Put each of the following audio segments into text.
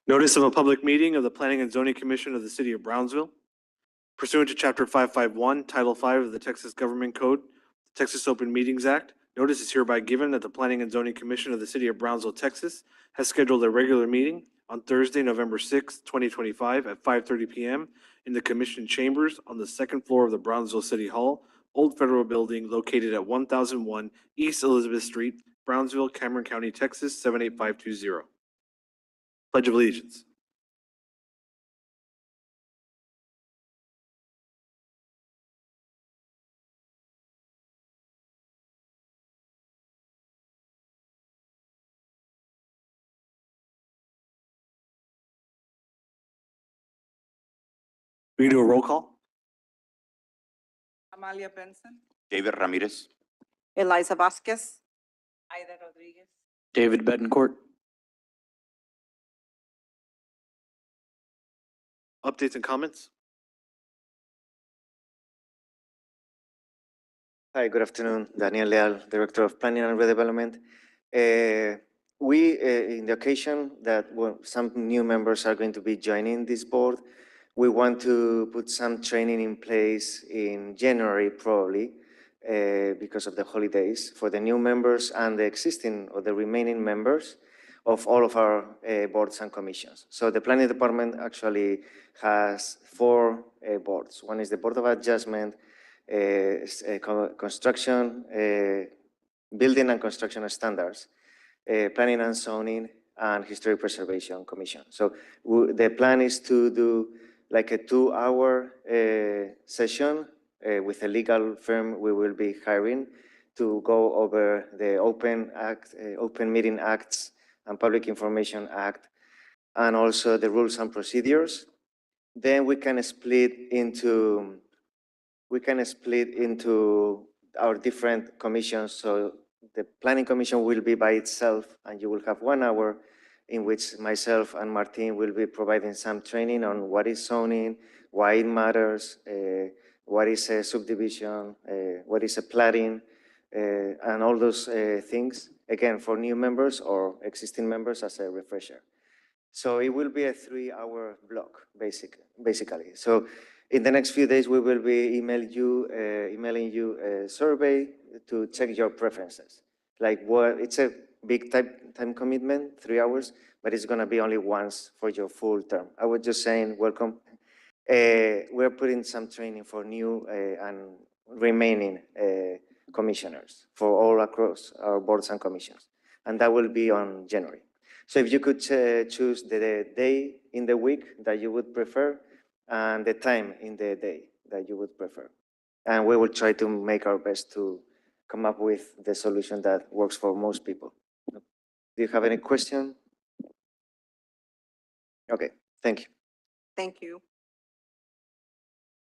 Notice of a public meeting of the Planning and Zoning Commission of the City of Brownsville. Pursuant to Chapter 551, Title 5 of the Texas Government Code, Texas Open Meetings Act, notice is hereby given that the Planning and Zoning Commission of the City of Brownsville, Texas, has scheduled a regular meeting on Thursday, November 6, 2025, at 5:30 p.m. in the Commission Chambers on the second floor of the Brownsville City Hall, Old Federal Building, located at 1001 East Elizabeth Street, Brownsville, Cameron County, Texas, 78520. Pledge of Allegiance. We can do a roll call. Amalia Benson, David Ramirez. Eliza Vasquez, Aida Rodriguez, David Betancourt. Updates and comments? Hi, good afternoon. Daniel Leal, Director of Planning and Redevelopment. In the occasion that some new members are going to be joining this board, we want to put some training in place in January, probably, because of the holidays, for the new members and the existing or the remaining members of all of our boards and commissions. So the Planning Department actually has 4 boards. One is the Board of Adjustment, construction, building and construction standards, planning and zoning, and historic preservation commission. So the plan is to do like a 2-hour session with a legal firm we will be hiring to go over the Open Meeting Acts and Public Information Act, and also the rules and procedures. Then we can split into our different commissions. So the Planning Commission will be by itself, and you will have 1 hour in which myself and Martin will be providing some training on what is zoning, why it matters, what is a subdivision, what is a plating, and all those things, again, for new members or existing members as a refresher. So it will be a 3-hour block, basically. So in the next few days, we will be emailing you a survey to check your preferences. Like it's a big time commitment, 3 hours, but it's gonna be only once for your full term. I was just saying, welcome. We're putting some training for new and remaining commissioners for all across our boards and commissions. And that will be on January. So if you could choose the day in the week that you would prefer and the time in the day that you would prefer. And we will try to make our best to come up with the solution that works for most people. Do you have any question? Okay, thank you. thank you.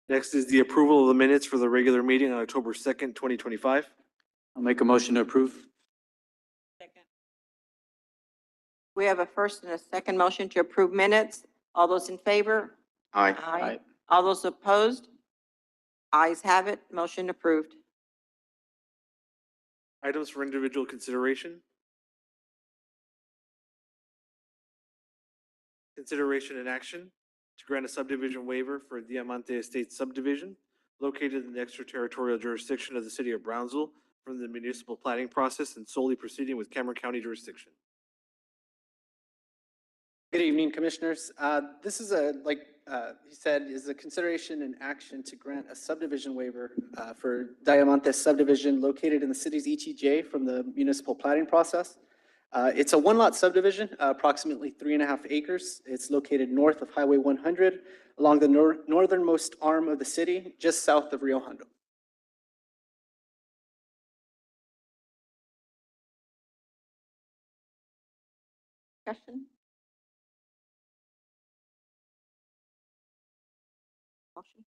Next is the approval of the minutes for the regular meeting on October 2nd, 2025. I'll make a motion to approve. Second. We have a first and a second motion to approve minutes. All those in favor? Aye. Aye. All those opposed? Ayes have it, motion approved. Items for individual consideration. Consideration and action to grant a subdivision waiver for Diamante Estates subdivision located in the extraterritorial jurisdiction of the City of Brownsville from the municipal planning process and solely proceeding with Cameron County jurisdiction. Good evening, Commissioners. This is like he said, is a consideration and action to grant a subdivision waiver for Diamante subdivision located in the city's ETJ from the municipal planning process. It's a 1-lot subdivision, approximately 3.5 acres. It's located north of Highway 100 along the northernmost arm of the city, just south of Rio Hondo. Discussion? Motion?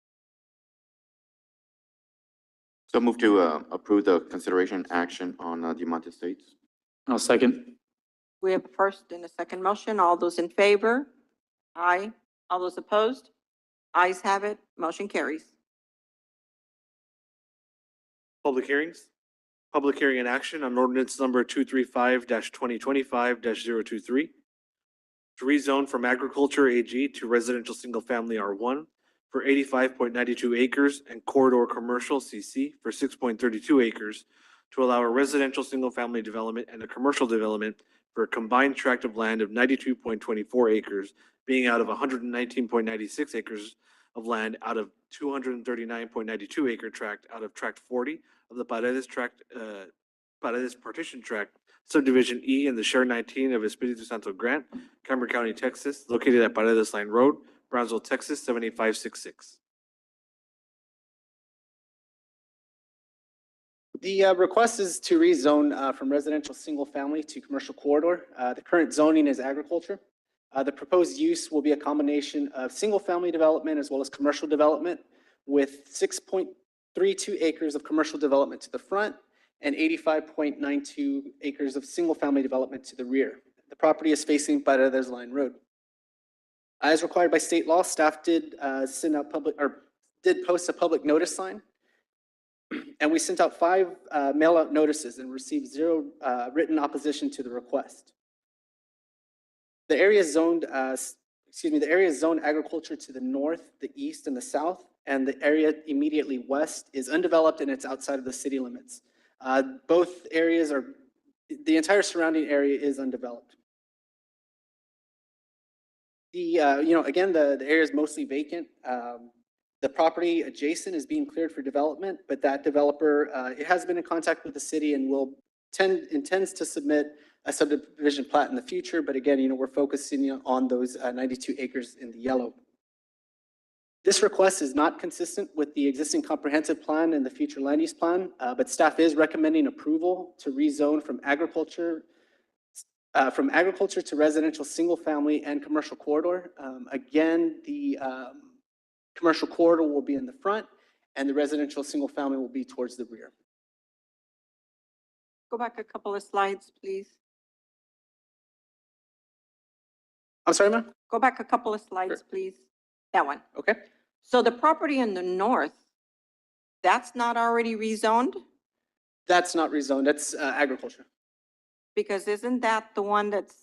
So move to approve the consideration action on Diamante Estates. I'll second. We have a first and a second motion. All those in favor? Aye. All those opposed? Ayes have it, motion carries. Public hearings. Public hearing and action on ordinance number 235-2025-023. to rezone from agriculture AG to residential single-family R1 for 85.92 acres and corridor commercial CC for 6.32 acres to allow a residential single-family development and a commercial development for a combined tract of land of 92.24 acres, being out of 119.96 acres of land out of 239.92 acre tract out of tract 40 of the Paredes partition tract, subdivision E in the Share 19 of Espiritu Santo Grant, Cameron County, Texas, located at Paredes Line Road, Brownsville, Texas, 78566. The request is to rezone from residential single-family to commercial corridor. The current zoning is agriculture. The proposed use will be a combination of single-family development as well as commercial development with 6.32 acres of commercial development to the front and 85.92 acres of single-family development to the rear. The property is facing Paredes Line Road. As required by state law, staff did post a public notice sign. And we sent out 5 mail-out notices and received 0 written opposition to the request. The area is zoned, the area is zoned agriculture to the north, the east, and the south, and the area immediately west is undeveloped and it's outside of the city limits. Both areas are, the entire surrounding area is undeveloped. Again, the area is mostly vacant. The property adjacent is being cleared for development, but that developer, it has been in contact with the city and intends to submit a subdivision plat in the future. But again, we're focusing on those 92 acres in the yellow. This request is not consistent with the existing comprehensive plan and the future land use plan, but staff is recommending approval to rezone from agriculture to residential single family and commercial corridor. Again, the commercial corridor will be in the front and the residential single family will be towards the rear. Go back a couple of slides, please. I'm sorry, ma'am? Go back a couple of slides, please. That one. Okay. So the property in the north, that's not already rezoned? That's not rezoned, that's agriculture. Because isn't that the one that's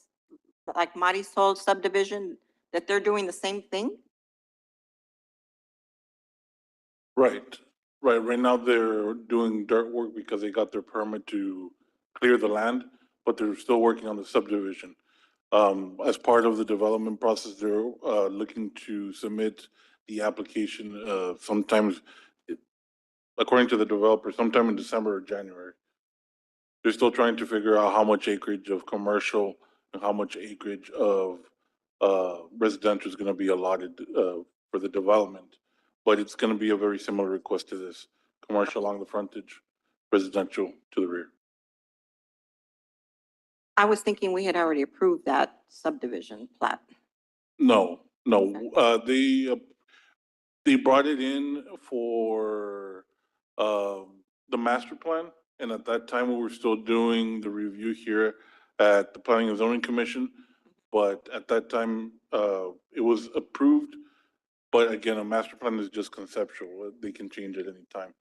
like Marisol subdivision, that they're doing the same thing? Right. Right now, they're doing dirt work because they got their permit to clear the land, but they're still working on the subdivision. As part of the development process, they're looking to submit the application sometimes, according to the developer, sometime in December or January. They're still trying to figure out how much acreage of commercial and how much acreage of residential is going to be allotted for the development. But it's going to be a very similar request to this: commercial along the frontage, residential to the rear. I was thinking we had already approved that subdivision plat. No, they brought it in for the master plan, and at that time we were still doing the review here at the Planning and Zoning Commission. But at that time, it was approved. But again, a master plan is just conceptual. They can change it anytime.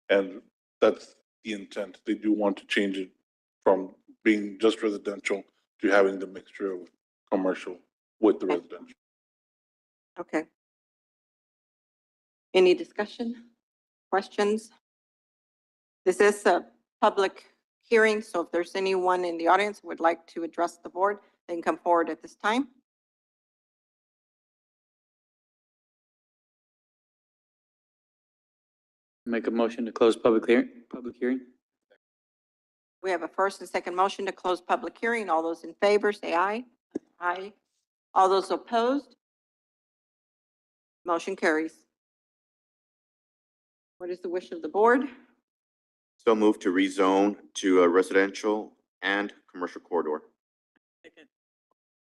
And that's the intent. They do want to change it from being just residential to having the mixture of commercial with the residential. Okay. Any discussion, questions? This is a public hearing, so if there's anyone in the audience who would like to address the board, they can come forward at this time. Make a motion to close public hearing. We have a first and second motion to close public hearing. All those in favor, say aye. Aye. All those opposed? Motion carries. What is the wish of the board? So move to rezone to a residential and commercial corridor.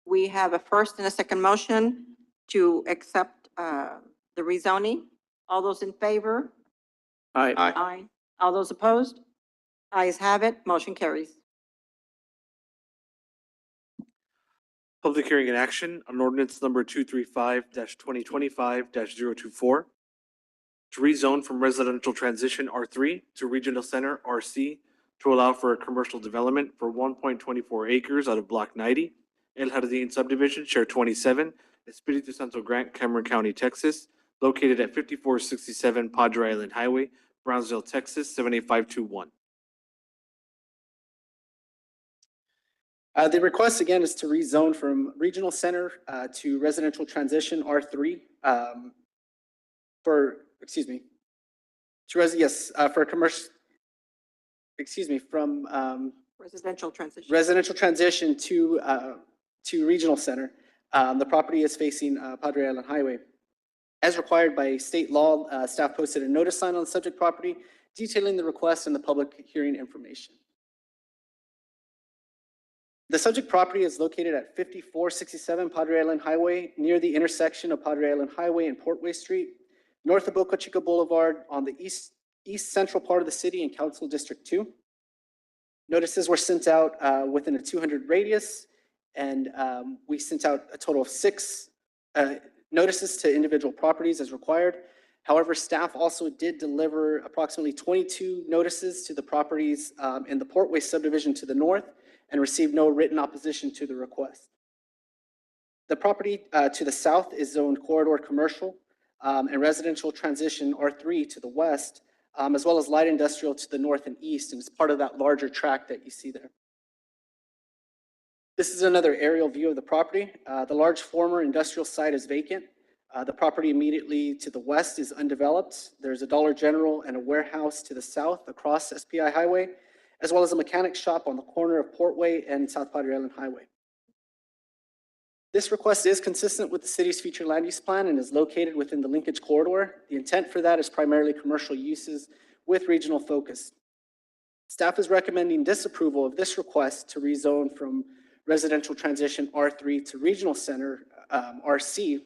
We have a first and a second motion to accept the rezoning. All those in favor? Aye. Aye. Aye. All those opposed? Ayes have it. Motion carries. Public hearing in action on ordinance number 235-2025-024 to rezone from residential transition R3 to regional center RC to allow for a commercial development for 1.24 acres out of block 90 El Jardín subdivision, share 27, Espiritu Santo Grant, Cameron County, Texas, located at 5467 Padre Island Highway, Brownsville, Texas, 78521. The request again is to rezone from regional center to residential transition R3 for, excuse me, for commercial, from Residential transition. residential transition to regional center. The property is facing Padre Island Highway. As required by state law, staff posted a notice sign on the subject property detailing the request and the public hearing information. The subject property is located at 5467 Padre Island Highway, near the intersection of Padre Island Highway and Portway Street, north of Boca Chica Boulevard, on the east central part of the city in Council District 2. Notices were sent out within a 200 radius, and we sent out a total of 6 notices to individual properties as required. However, staff also did deliver approximately 22 notices to the properties in the Portway subdivision to the north and received no written opposition to the request. The property to the south is zoned corridor commercial and residential transition R3 to the west, as well as light industrial to the north and east, and it's part of that larger tract that you see there. This is another aerial view of the property. The large former industrial site is vacant. The property immediately to the west is undeveloped. There's a Dollar General and a warehouse to the south across SPI Highway, as well as a mechanic shop on the corner of Portway and South Padre Island Highway. This request is consistent with the city's future land use plan and is located within the linkage corridor. The intent for that is primarily commercial uses with regional focus. Staff is recommending disapproval of this request to rezone from residential transition R3 to regional center RC,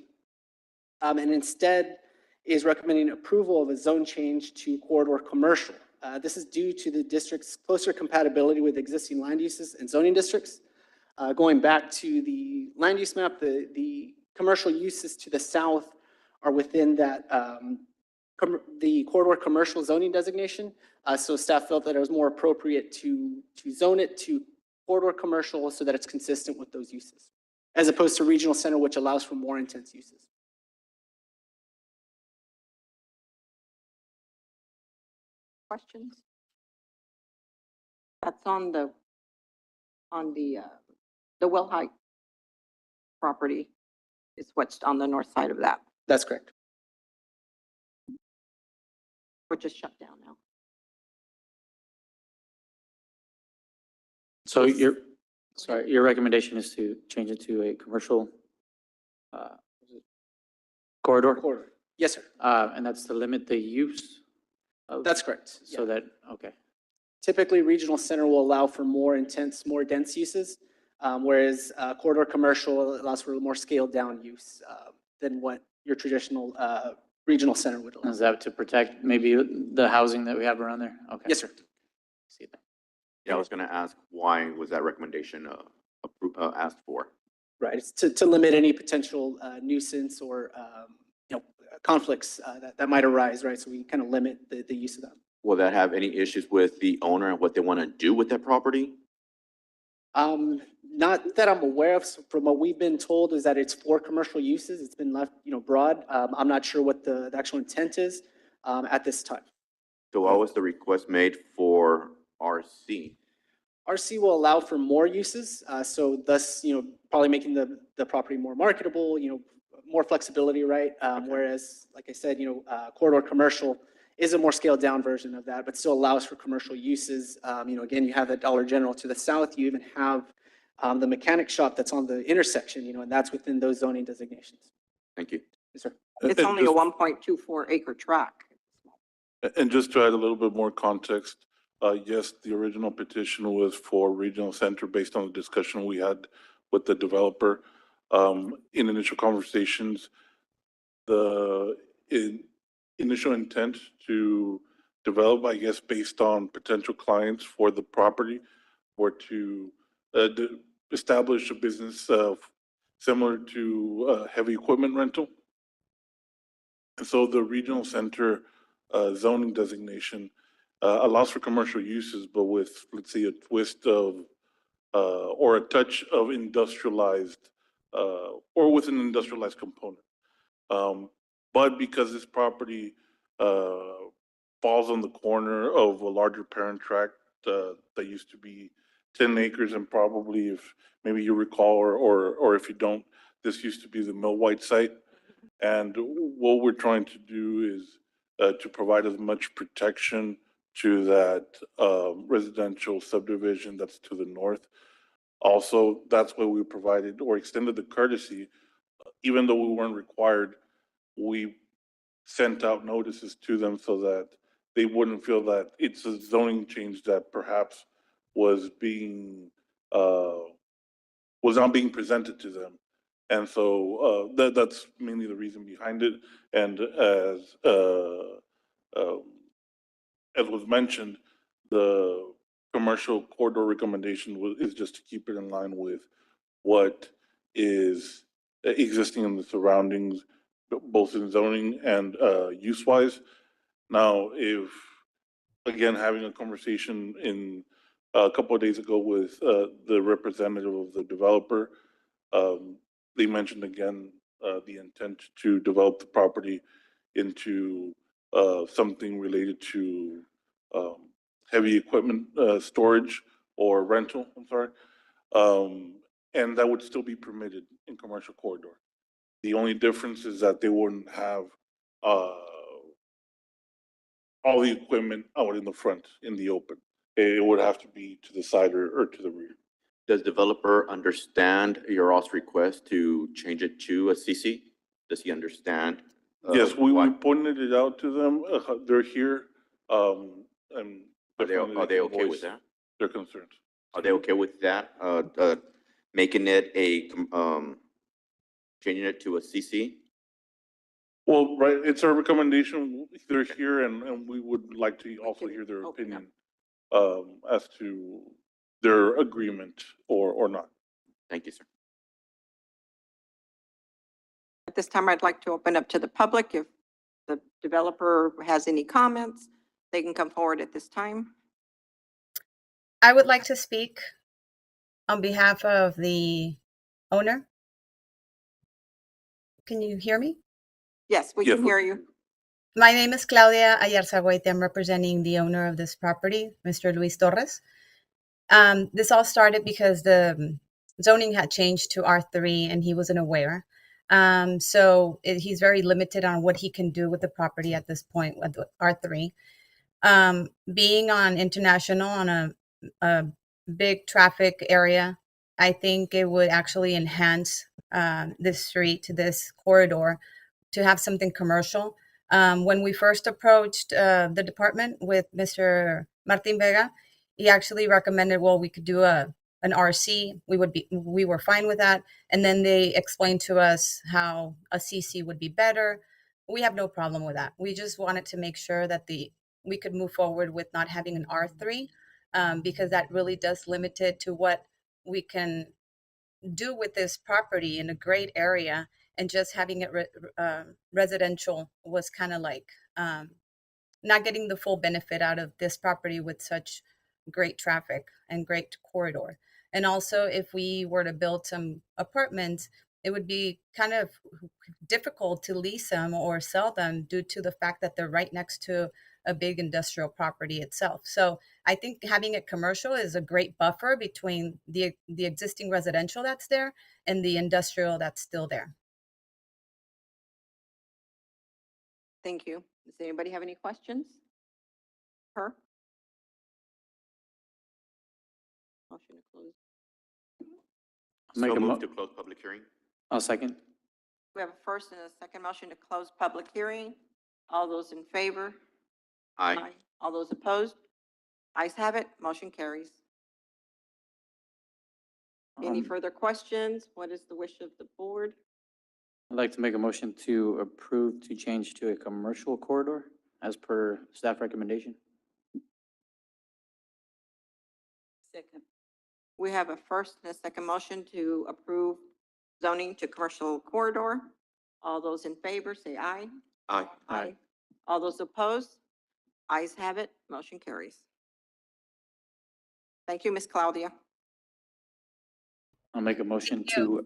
and instead is recommending approval of a zone change to corridor commercial. This is due to the district's closer compatibility with existing land uses and zoning districts. Going back to the land use map, the commercial uses to the south are within that the corridor commercial zoning designation. So staff felt that it was more appropriate to zone it to corridor commercial so that it's consistent with those uses, as opposed to regional center, which allows for more intense uses. Questions? That's on the Will Height property is what's on the north side of that, That's correct. which is shut down now. So your recommendation is to change it to a commercial corridor? Corridor. Yes, sir. And that's to limit the use of? That's correct. So that, okay. Typically, regional center will allow for more intense, more dense uses, whereas corridor commercial allows for a more scaled down use than what your traditional regional center would allow. Is that to protect maybe the housing that we have around there? Okay. Yes, sir. See that. Yeah, I was gonna ask, why was that recommendation asked for? Right. It's to limit any potential nuisance or conflicts that might arise, right? So we kind of limit the use of that. Will that have any issues with the owner and what they want to do with that property? Not that I'm aware of. So from what we've been told is that it's for commercial uses. It's been left, broad. I'm not sure what the actual intent is at this time. So what was the request made for RC? RC will allow for more uses, so thus, probably making the property more marketable, more flexibility, right? Whereas, like I said, corridor commercial is a more scaled down version of that, but still allows for commercial uses. Again, you have the Dollar General to the south. You even have the mechanic shop that's on the intersection, and that's within those zoning designations. Thank you. Yes, sir. It's And only a just- 1.24 acre tract. And just to add a little bit more context, yes, the original petition was for regional center based on the discussion we had with the developer. In initial conversations, the initial intent to develop, I guess, based on potential clients for the property, or to establish a business similar to heavy equipment rental. And so the regional center zoning designation allows for commercial uses, but with, let's say, a twist of or a touch of industrialized, or with an industrialized component. But because this property falls on the corner of a larger parent tract that used to be 10 acres, and probably, if maybe you recall, or if you don't, this used to be the Millwhite site. And what we're trying to do is to provide as much protection to that residential subdivision that's to the north. Also, that's why we provided or extended the courtesy, even though we weren't required. We sent out notices to them so that they wouldn't feel that it's a zoning change that perhaps was being was not being presented to them. And so that's mainly the reason behind it. And um, as was mentioned, the commercial corridor recommendation is just to keep it in line with what is existing in the surroundings, both in zoning and use-wise. Now, if, again, having a conversation in a couple of days ago with the representative of the developer, they mentioned again the intent to develop the property into something related to heavy equipment storage or rental, I'm sorry. And that would still be permitted in commercial corridor. The only difference is that they wouldn't have all the equipment out in the front, in the open. It would have to be to the side or to the rear. Does developer understand your all's request to change it to a CC? Does he understand? Yes, we why- pointed it out to them. They're here. And Are they definitely okay can with voice that? their concerns. Are they okay with that? Making it changing it to a CC? Well, right, it's our recommendation. They're here, and we would like to also can hear their open up. opinion as to their agreement or not. Thank you, sir. At this time, I'd like to open up to the public. If the developer has any comments, they can come forward at this time. I would like to speak on behalf of the owner. Can you hear me? Yes, we Yes, can hear you. My name is Claudia Ayarzaguaite. I'm representing the owner of this property, Mr. Luis Torres. This all started because the zoning had changed to R3 and he wasn't aware. He's very limited on what he can do with the property at this point with R3. Being on International on a big traffic area, I think it would actually enhance this street, this corridor, to have something commercial. When we first approached the department with Mr. Martin Vega, he actually recommended, well, we could do an RC. We were fine with that. And then they explained to us how a CC would be better. We have no problem with that. We just wanted to make sure that we could move forward with not having an R3, because that really does limit it to what we can do with this property in a great area, and just having it residential was kind of like not getting the full benefit out of this property with such great traffic and great corridor. And also, if we were to build some apartments, it would be kind of difficult to lease them or sell them due to the fact that they're right next to a big industrial property itself. So I think having it commercial is a great buffer between the existing residential that's there and the industrial that's still there. Thank you. Does anybody have any questions? Her? Motion to close. Make So a move mo- to close public hearing? I'll second. We have a first and a second motion to close public hearing. All those in favor? Aye. All those opposed? Ayes have it. Motion carries. Any Um, further questions? What is the wish of the board? I'd like to make a motion to approve to change to a commercial corridor as per staff recommendation. Second. We have a first and a second motion to approve zoning to commercial corridor. All those in favor, say aye. Aye. Aye. All those opposed? Ayes have it. Motion carries. Thank you, Ms. Claudia. I'll make a motion to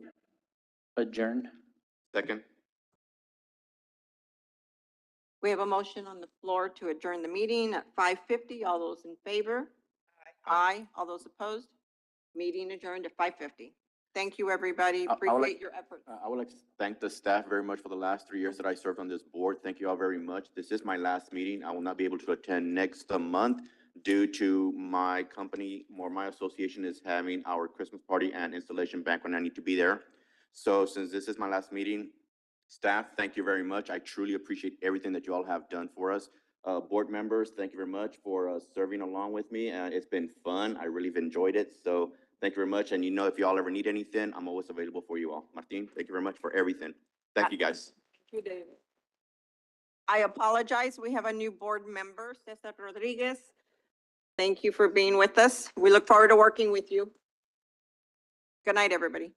adjourn. Second? We have a motion on the floor to adjourn the meeting at 5:50. All those in favor? Aye. All those opposed? Meeting adjourned at 5:50. Thank you, everybody. I would like- Appreciate your efforts. I would like to thank the staff very much for the last 3 years that I served on this board. Thank you all very much. This is my last meeting. I will not be able to attend next month due to my company, or my association is having our Christmas party and installation banquet, and I need to be there. So since this is my last meeting, staff, thank you very much. I truly appreciate everything that you all have done for us. Board members, thank you very much for serving along with me. It's been fun. I really have enjoyed it. So thank you very much. And if you all ever need anything, I'm always available for you all. Martin, thank you very much for everything. Thank you, guys. Thank you, David. I apologize. We have a new board member, Cesar Rodriguez. Thank you for being with us. We look forward to working with you. Good night, everybody.